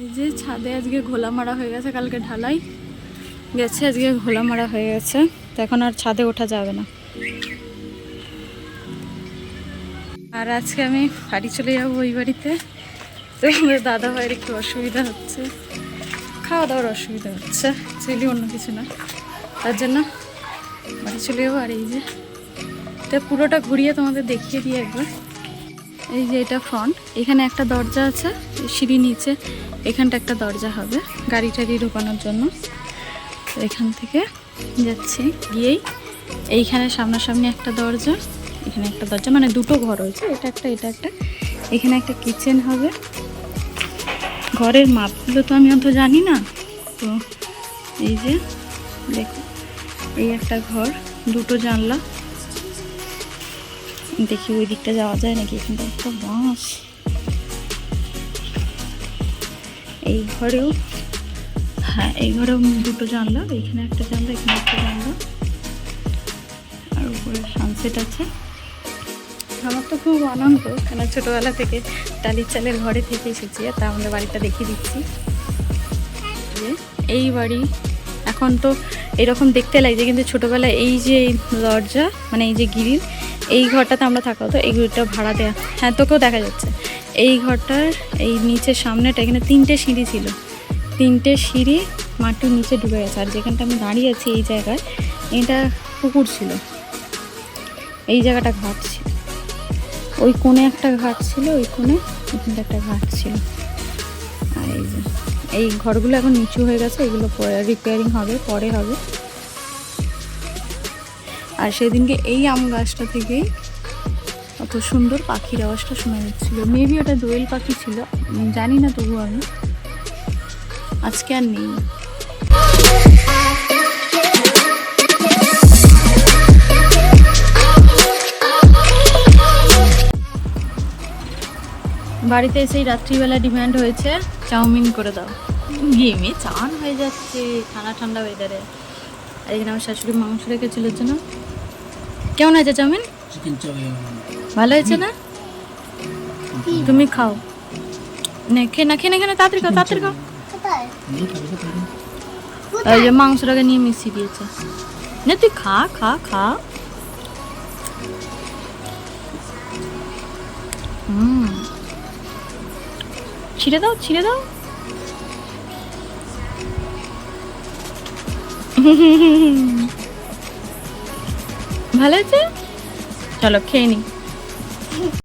এই যে ছাদে আজকে ঘোলা মারা হয়ে গেছে, কালকে ঢালাই গেছে, আজকে ঘোলা মারা হয়ে গেছে, তো এখন আর ছাদে ওঠা যাবে না। আর আজকে আমি বাড়ি চলে যাবো ওই বাড়িতে। তো আমাদের দাদা ভাইয়ের একটু অসুবিধা হচ্ছে, খাওয়া দাওয়ার অসুবিধা হচ্ছে, অ্যাকচুয়ালি অন্য কিছু না, তার জন্য বাড়ি চলে যাবো। আর এই যে তো পুরোটা ঘুরিয়ে তোমাদের দেখিয়ে দিই একবার। এই যে এটা ফ্রন্ট, এখানে একটা দরজা আছে, সিঁড়ি নিচে এখানটা একটা দরজা হবে গাড়ি টাড়ি ঢোকানোর জন্য। তো এখান থেকে যাচ্ছি, গিয়েই এইখানে সামনাসামনি একটা দরজা, এখানে একটা দরজা, মানে দুটো ঘর হয়েছে, এটা একটা এটা একটা। এখানে একটা কিচেন হবে। ঘরের মাপগুলো তো আমি অত জানি না, তো এই যে দেখো এই একটা ঘর, দুটো জানলা। দেখি ওই দিকটা যাওয়া যায় নাকি, এখানটা একটা বাঁশ। এই ঘরেও, হ্যাঁ এই ঘরেও দুটো জানলা, এখানে একটা জানলা, এখানে একটা জানলা, আর উপরে সানসেট আছে। আমার তো খুব আনন্দ, কেন ছোটোবেলা থেকে টালির চালের ঘরে থেকে এসেছি, তা আমাদের বাড়িটা দেখিয়ে দিচ্ছি। যে এই বাড়ি এখন তো এরকম দেখতে লাগছে, কিন্তু ছোটোবেলায় এই যে দরজা, মানে এই যে গ্রিল, এই ঘরটাতে আমরা থাকা হতো, এই ঘরটা ভাড়া দেওয়া। হ্যাঁ তোকেও দেখা যাচ্ছে এই ঘরটার এই নিচের সামনেটা, এখানে 3টে সিঁড়ি ছিল, 3টে সিঁড়ি মাটির নিচে ঢুকে গেছে। আর যেখানটা আমি দাঁড়িয়ে আছি এই জায়গায়, এটা পুকুর ছিল, এই জায়গাটা ঘাট ছিল, ওই কোণে একটা ঘাট ছিল, ওই কোণে এখানটা একটা ঘাট ছিল। আর এই যে এই ঘরগুলো এখন নিচু হয়ে গেছে, এগুলো রিপেয়ারিং হবে, পরে হবে। আর সেদিনকে এই আম গাছটা থেকেই অত সুন্দর পাখির আওয়াজটা শোনা যাচ্ছিল, মেবি ওটা দোয়েল পাখি ছিল, জানি না, তবু আমি আজকে আর নেই। বাড়িতে এসেই রাত্রিবেলা ডিমান্ড হয়েছে চাউমিন করে দাও, ঘেমে চান হয়ে যাচ্ছে ঠান্ডা ঠান্ডা ওয়েদারে। আর এখানে আমার শাশুড়ি মাংস রেখেছিল জন্য। কেমন হয়েছে চাউমিন? ভালো হয়েছে না? তুমি খাও না, খেয়ে না তাড়াতাড়ি খাও, তাড়াতাড়ি খাও। ওই যে মাংসটাকে নিয়ে মিশিয়ে দিয়েছে, না তুই খা খা খা। ছিঁড়ে দাও, ছিঁড়ে দাও। ভালো হয়েছে, চলো খেয়ে নি।